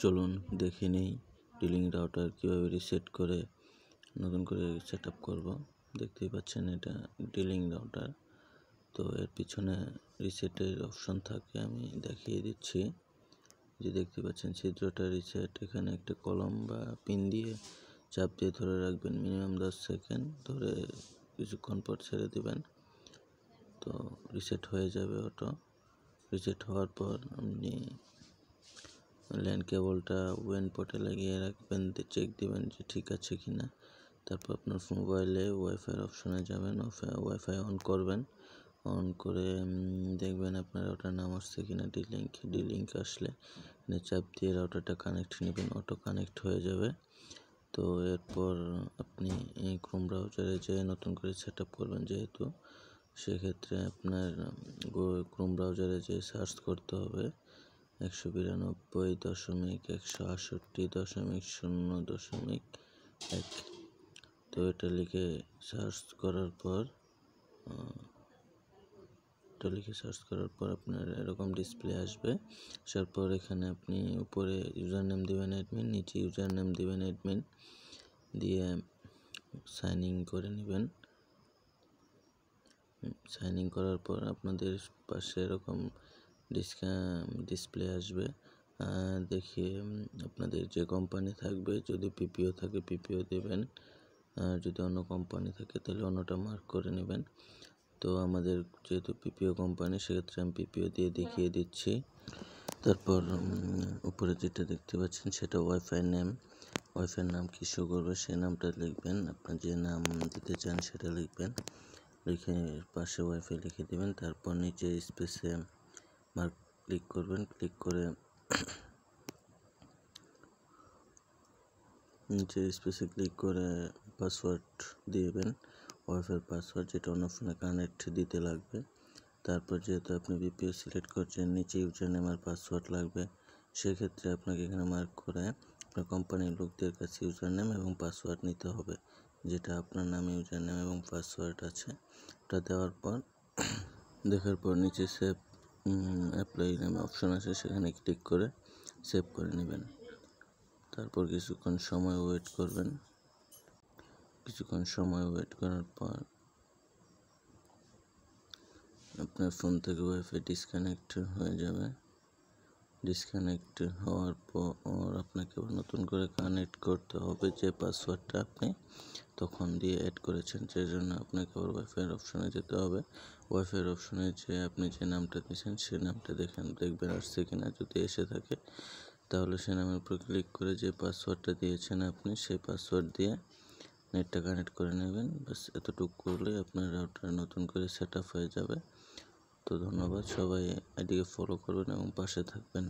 চলুন দেখে নেই ডিলিং রাউটার কীভাবে রিসেট করে নতুন করে সেট আপ করবো। দেখতেই পাচ্ছেন এটা ডিলিং রাউটার। তো এর পিছনে রিসেটের অপশন থাকে, আমি দেখিয়ে দিচ্ছি। যে দেখতে পাচ্ছেন ছিদ্রটা রিসেট, এখানে একটা কলম বা পিন দিয়ে চাপ দিয়ে ধরে রাখবেন মিনিমাম 10 সেকেন্ড, ধরে কিছুক্ষণ পর ছেড়ে দিবেন, তো রিসেট হয়ে যাবে অটো। রিসেট হওয়ার পর আপনি ল্যান্ড কেবলটা ওয়েন পোর্টে লাগিয়ে রাখবেন, চেক দিবেন যে ঠিক আছে কিনা। তারপর আপনার মোবাইলে ওয়াইফাই অপশনে যাবেন, ওয়াইফাই অন করবেন। অন করে দেখবেন আপনার রাউটার নাম আসছে কিনা। ডিলিঙ্ক আসলে চাপ দিয়ে রাউটারটা কানেক্ট নেবেন, অটো কানেক্ট হয়ে যাবে। তো এরপর আপনি এই ক্রোম ব্রাউজারে যেয়ে নতুন করে সেট আপ করবেন, যেহেতু সেক্ষেত্রে আপনার ক্রোম ব্রাউজারে যেয়ে সার্চ করতে হবে 192.168.0.1। তো এটা লিখে সার্চ করার পর আপনার এরকম ডিসপ্লে আসবে। আসার পর এখানে আপনি উপরে ইউজার নেম দিবেন অ্যাডমিন, নিচে ইউজার নেম দিবেন অ্যাডমিন, দিয়ে সাইন ইন করে নেবেন। সাইন ইন করার পর আপনাদের পাশে এরকম ডিসপ্লে আসবে। দেখিয়ে আপনাদের যে কোম্পানি থাকবে, যদি পিপিও থাকে পিপিও দেবেন, আর যদি অন্য কোম্পানি থাকে তাহলে অন্যটা মার্ক করে নেবেন। তো আমাদের যেহেতু পিপিও কোম্পানি, সেক্ষেত্রে আমি পিপিও দিয়ে দেখিয়ে দিচ্ছি। তারপর উপরে যেটা দেখতে পাচ্ছেন সেটা ওয়াইফাইয়ের নাম কি শো করবে সেই নামটা লিখবেন। আপনার যে নাম দিতে চান সেটা লিখবেন, লিখে পাশে ওয়াইফাই লিখে দেবেন। তারপর নিচে স্পেসে মার্ক ক্লিক করবেন, ক্লিক করে নিচে স্পেসে ক্লিক করে পাসওয়ার্ড দিবেন, ওয়াইফাই পাসওয়ার্ড, যেটা অন্য ফোনে কানেক্ট দিতে লাগবে। তারপর যেহেতু আপনি বিপিও সিলেক্ট করছেন, নিচে ইউজার নেম আর পাসওয়ার্ড লাগবে। সেক্ষেত্রে আপনাকে এখানে মার্ক করে আপনার কোম্পানির লোকদের কাছে ইউজার নেম এবং পাসওয়ার্ড নিতে হবে, যেটা আপনার নামে ইউজার নেম এবং পাসওয়ার্ড আছে। ওটা দেওয়ার পর দেখার পর নিচে সেভ অ্যাপ্লাই নামে অপশন আছে, সেখানে ক্লিক করে সেভ করে নেবেন। তারপর কিছুক্ষণ সময় ওয়েট করবেন। কিছুক্ষণ সময় ওয়েট করার পর আপনার ফোন থেকে ওয়াইফাই ডিসকানেক্ট হয়ে যাবে। ডিসকানেক্ট হওয়ার পর আপনাকে নতুন করে কানেক্ট করতে হবে যে পাসওয়ার্ডটা আপনি তখন দিয়ে অ্যাড করেছেন, সেই জন্য আপনাকে আবার ওয়াইফাইয়ের অপশনে যেতে হবে। ওয়াইফাইয়ের অপশনে যে আপনি যে নামটা দিয়েছেন সেই নামটা দেখবেন আসছে কিনা। যদি এসে থাকে তাহলে সে নামের উপর ক্লিক করে যে পাসওয়ার্ডটা দিয়েছেন আপনি সেই পাসওয়ার্ড দিয়ে নেটটা কানেক্ট করে নেবেন। বাস এতটুকু করলে আপনার রাউটার নতুন করে সেট আপ হয়ে যাবে। তো ধন্যবাদ, সবাই আইডিকে ফলো করবেন এবং পাশে থাকবেন।